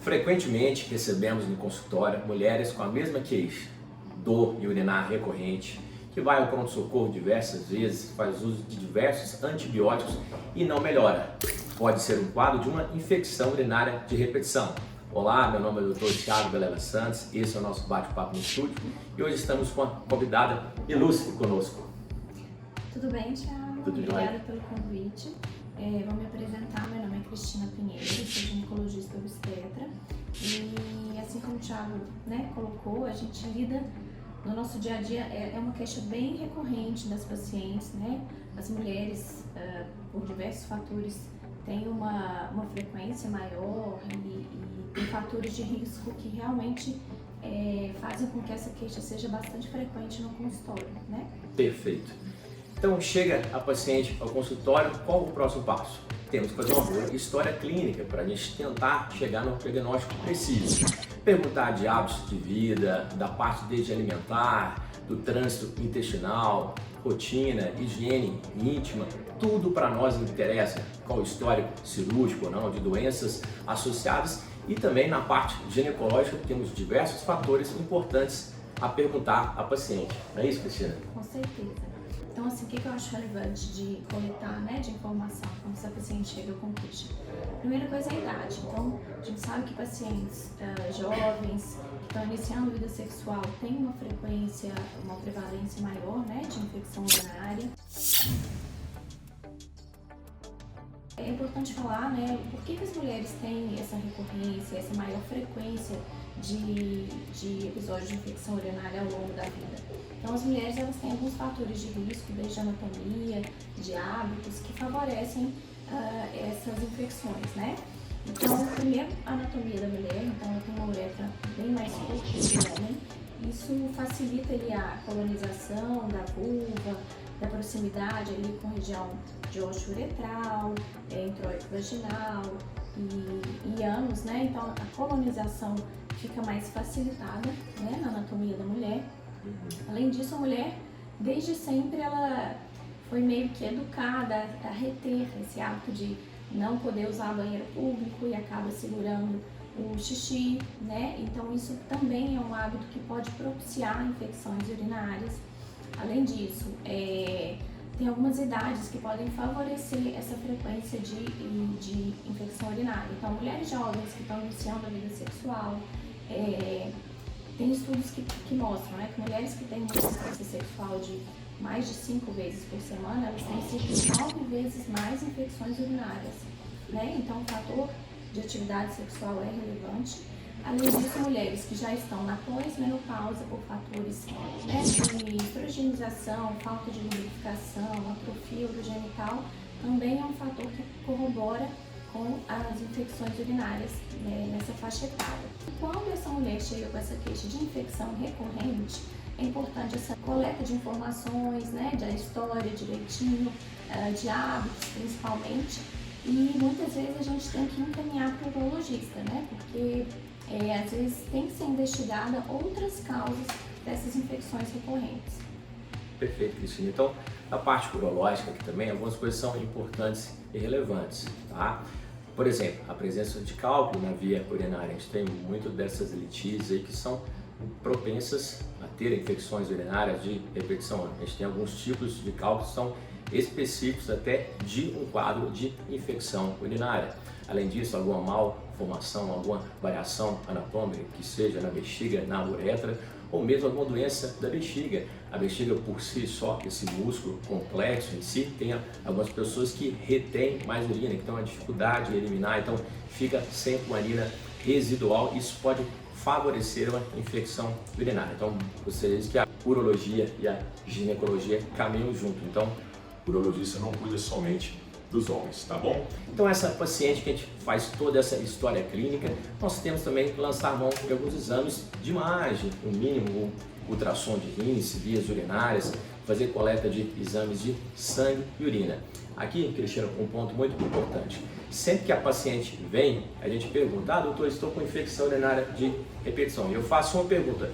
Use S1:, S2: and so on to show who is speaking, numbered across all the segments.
S1: Frequentemente recebemos no consultório mulheres com a mesma queixa, dor e urinar recorrente, que vai ao pronto-socorro diversas vezes, faz uso de diversos antibióticos e não melhora. Pode ser um quadro de uma infecção urinária de repetição. Olá, meu nome é o Dr. Thiago Vilela Santos, esse é o nosso bate-papo no estúdio e hoje estamos com a convidada ilustre conosco.
S2: Tudo bem, Thiago?
S1: Tudo jóia.
S2: Obrigada pelo convite. Vou me apresentar, meu nome é Cristina Pinheiro, sou ginecologista obstetra e assim como o Thiago colocou, a gente lida no nosso dia a dia, é uma queixa bem recorrente das pacientes, As mulheres, por diversos fatores, têm uma frequência maior e tem fatores de risco que realmente fazem com que essa queixa seja bastante frequente no consultório,
S1: Perfeito. Então chega a paciente ao consultório, qual o próximo passo? Temos que fazer uma boa história clínica para a gente tentar chegar no diagnóstico preciso. Perguntar de hábitos de vida, da parte desde alimentar, do trânsito intestinal, rotina, higiene íntima, tudo para nós interessa, qual o histórico cirúrgico ou não, de doenças associadas e também na parte ginecológica temos diversos fatores importantes a perguntar à paciente. Não é isso, Cristina?
S2: Com certeza. Então, assim, o que eu acho relevante de coletar, de informação quando essa paciente chega com queixa? Primeira coisa é a idade. Então, a gente sabe que pacientes jovens que estão iniciando a vida sexual têm uma frequência, uma prevalência maior, de infecção urinária. É importante falar, por que as mulheres têm essa recorrência, essa maior frequência de episódios de infecção urinária ao longo da vida. Então, as mulheres elas têm alguns fatores de risco, desde anatomia, de hábitos, que favorecem essas infecções, Então, primeiro, a anatomia da mulher, então ela tem uma uretra bem mais curta que o homem. Isso facilita ali a colonização da vulva, da proximidade ali com a região de ósseo uretral, introito vaginal e ânus, Então, a colonização fica mais facilitada, na anatomia da mulher. Além disso, a mulher, desde sempre, ela foi meio que educada a reter esse hábito de não poder usar banheiro público e acaba segurando o xixi, Então, isso também é um hábito que pode propiciar infecções urinárias. Além disso, tem algumas idades que podem favorecer essa frequência de infecção urinária. Então, mulheres jovens que estão iniciando a vida sexual, tem estudos que mostram que mulheres que têm uma frequência sexual de mais de 5 vezes por semana, elas têm cerca de 9 vezes mais infecções urinárias, Então, o fator de atividade sexual é relevante. Além disso, mulheres que já estão na pós-menopausa por fatores de estrogenização, falta de lubrificação, atrofia urogenital, também é um fator que corrobora com as infecções urinárias nessa faixa etária. Quando essa mulher chega com essa queixa de infecção recorrente, é importante essa coleta de informações, da história direitinho, de hábitos principalmente, e muitas vezes a gente tem que encaminhar para o urologista, porque às vezes tem que ser investigada outras causas dessas infecções recorrentes.
S1: Perfeito, Cristina. Então, a parte urológica aqui também, algumas coisas são importantes e relevantes, tá? Por exemplo, a presença de cálculo na via urinária. A gente tem muito dessas litígios aí que são propensas a ter infecções urinárias de repetição. A gente tem alguns tipos de cálculos que são específicos até de um quadro de infecção urinária. Além disso, alguma malformação, alguma variação anatômica, que seja na bexiga, na uretra, ou mesmo alguma doença da bexiga. A bexiga por si só, esse músculo complexo em si, tem algumas pessoas que retêm mais urina, que têm uma dificuldade de eliminar, então fica sempre uma urina residual. Isso pode favorecer uma infecção urinária. Então, você diz que a urologia e a ginecologia caminham junto. Então, o urologista não cuida somente dos homens, tá bom? Então, essa paciente que a gente faz toda essa história clínica, nós temos também que lançar mão de alguns exames de imagem, o mínimo, ultrassom de rins, vias urinárias, fazer coleta de exames de sangue e urina. Aqui, Cristiano, um ponto muito importante. Sempre que a paciente vem, a gente pergunta: doutor, estou com infecção urinária de repetição. E eu faço uma pergunta: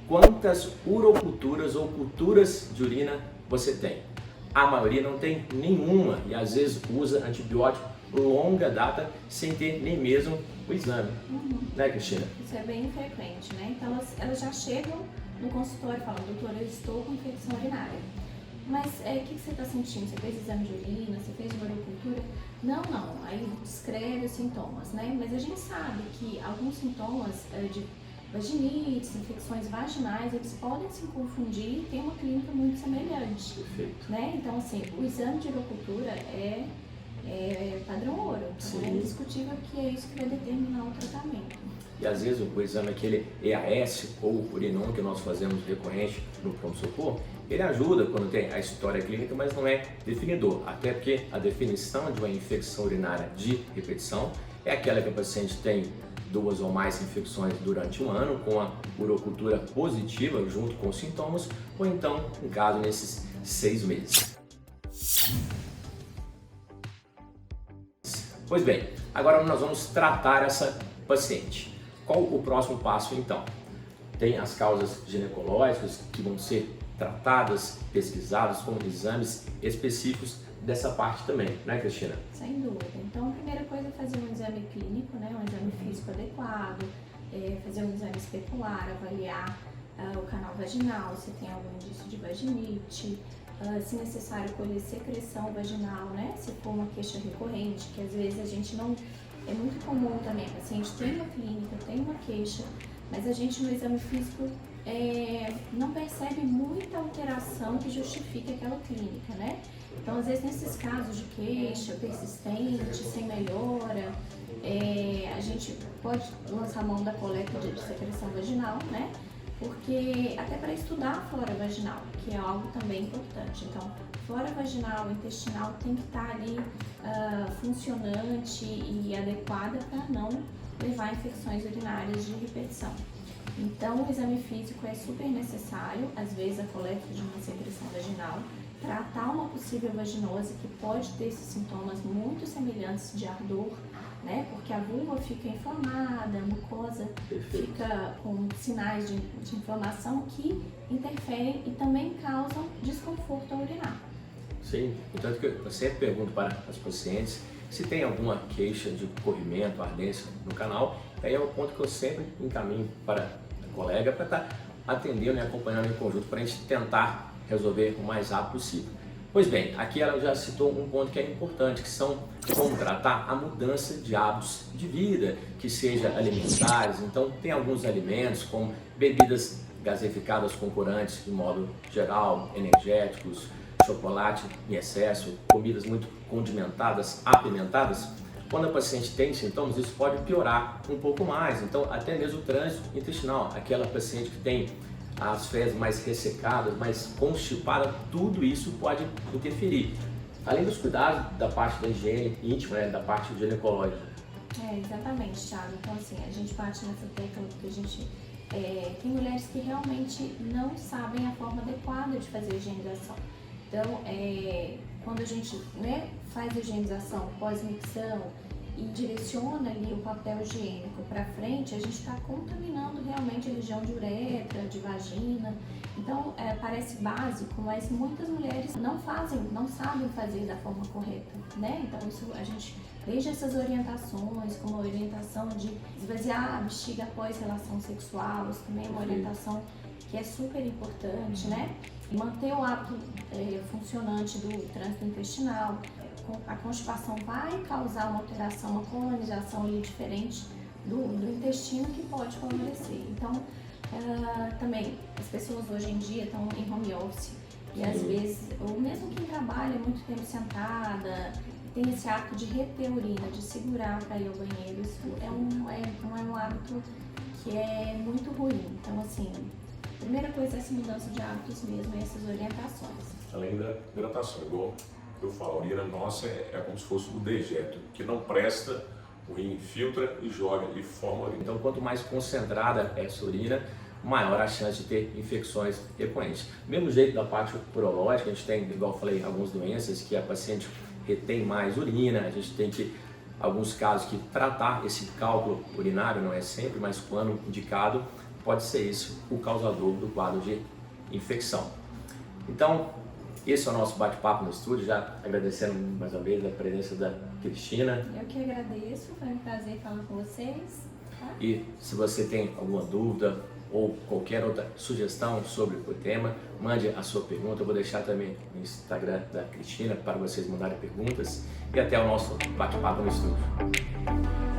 S1: quantas uroculturas ou culturas de urina você tem? A maioria não tem nenhuma e às vezes usa antibiótico longa data sem ter nem mesmo o exame. Né, Cristina?
S2: Isso é bem frequente, né? Então elas já chegam no consultório falando, doutora, eu estou com infecção urinária. Mas o que você está sentindo? Você fez exame de urina? Você fez urocultura? Não. Aí descreve os sintomas, né? Mas a gente sabe que alguns sintomas de vaginites, infecções vaginais, eles podem se confundir e ter uma clínica muito semelhante.
S1: Perfeito.
S2: Né? Então, assim, o exame de urocultura é padrão ouro. Então é indiscutível que é isso que vai determinar o tratamento.
S1: E às vezes o exame aquele EAS ou urinômetro que nós fazemos recorrente no pronto-socorro, ele ajuda quando tem a história clínica, mas não é definidor. Até porque a definição de uma infecção urinária de repetição é aquela que a paciente tem 2 ou mais infecções durante um ano, com a urocultura positiva junto com os sintomas, ou então um caso nesses 6 meses. Pois bem, agora nós vamos tratar essa paciente. Qual o próximo passo então? Tem as causas ginecológicas que vão ser tratadas, pesquisadas com exames específicos dessa parte também, né, Cristina?
S2: Sem dúvida. Então, a primeira coisa é fazer um exame clínico, né, um exame físico adequado, fazer um exame especular, avaliar o canal vaginal, se tem algum indício de vaginite, se necessário colher secreção vaginal, né, se for uma queixa recorrente, que às vezes a gente não... É muito comum também, a paciente tem uma clínica, tem uma queixa, mas a gente no exame físico não percebe muita alteração que justifique aquela clínica, né? Então, às vezes, nesses casos de queixa persistente, sem melhora, a gente pode lançar mão da coleta de secreção vaginal, né? Porque até para estudar a flora vaginal, que é algo também importante. Então, flora vaginal, intestinal tem que estar ali funcionante e adequada para não levar a infecções urinárias de repetição. Então, o exame físico é super necessário, às vezes a coleta de uma secreção vaginal, tratar uma possível vaginose que pode ter esses sintomas muito semelhantes de ardor, né? Porque a vulva fica inflamada, a mucosa fica com sinais de inflamação que interferem e também causam desconforto ao urinar.
S1: Sim, portanto que eu sempre pergunto para as pacientes se tem alguma queixa de corrimento, ardência no canal, aí é o ponto que eu sempre encaminho para a colega para estar atendendo e acompanhando em conjunto para a gente tentar resolver o mais rápido possível. Pois bem, aqui ela já citou um ponto que é importante, que são como tratar a mudança de hábitos de vida, que seja alimentares. Então tem alguns alimentos como bebidas gaseificadas com corantes de modo geral, energéticos, chocolate em excesso, comidas muito condimentadas, apimentadas. Quando a paciente tem sintomas, isso pode piorar um pouco mais. Então até mesmo o trânsito intestinal, aquela paciente que tem as fezes mais ressecadas, mais constipadas, tudo isso pode interferir. Além dos cuidados da parte da higiene íntima, né, da parte ginecológica.
S2: Exatamente, Thiago. Então, assim, a gente bate nessa tecla porque a gente tem mulheres que realmente não sabem a forma adequada de fazer a higienização. Então, quando a gente faz a higienização pós-micção e direciona ali o papel higiênico para frente, a gente está contaminando realmente a região de uretra, de vagina. Então, parece básico, mas muitas mulheres não sabem fazer da forma correta, né? Então, isso a gente, desde essas orientações, como a orientação de esvaziar a bexiga após relação sexual, isso também é uma orientação que é super importante, né? Manter o hábito funcionante do trânsito intestinal. A constipação vai causar uma alteração, uma colonização ali diferente do intestino que pode favorecer. Então, também as pessoas hoje em dia estão em home office e às vezes, ou mesmo quem trabalha muito tempo sentada, tem esse hábito de reter urina, de segurar para ir ao banheiro. Isso não é um hábito que é muito ruim. Então, assim, a primeira coisa é essa mudança de hábitos mesmo, essas orientações.
S3: Além da hidratação, igual eu falo, a urina nossa é como se fosse um dejeto, que não presta, o rim filtra e joga e forma a urina.
S1: Então, quanto mais concentrada é essa urina, maior a chance de ter infecções recorrentes. Mesmo jeito da parte urológica, a gente tem, igual eu falei, algumas doenças que a paciente retém mais urina, a gente tem que, alguns casos, que tratar esse cálculo urinário, não é sempre, mas quando indicado, pode ser esse o causador do quadro de infecção. Então, esse é o nosso bate-papo no estúdio, já agradecendo mais uma vez a presença da Cristina.
S2: Eu que agradeço, foi um prazer falar com vocês. Tá?
S1: E se você tem alguma dúvida ou qualquer outra sugestão sobre o tema, mande a sua pergunta. Eu vou deixar também no Instagram da Cristina para vocês mandarem perguntas. E até o nosso bate-papo no estúdio.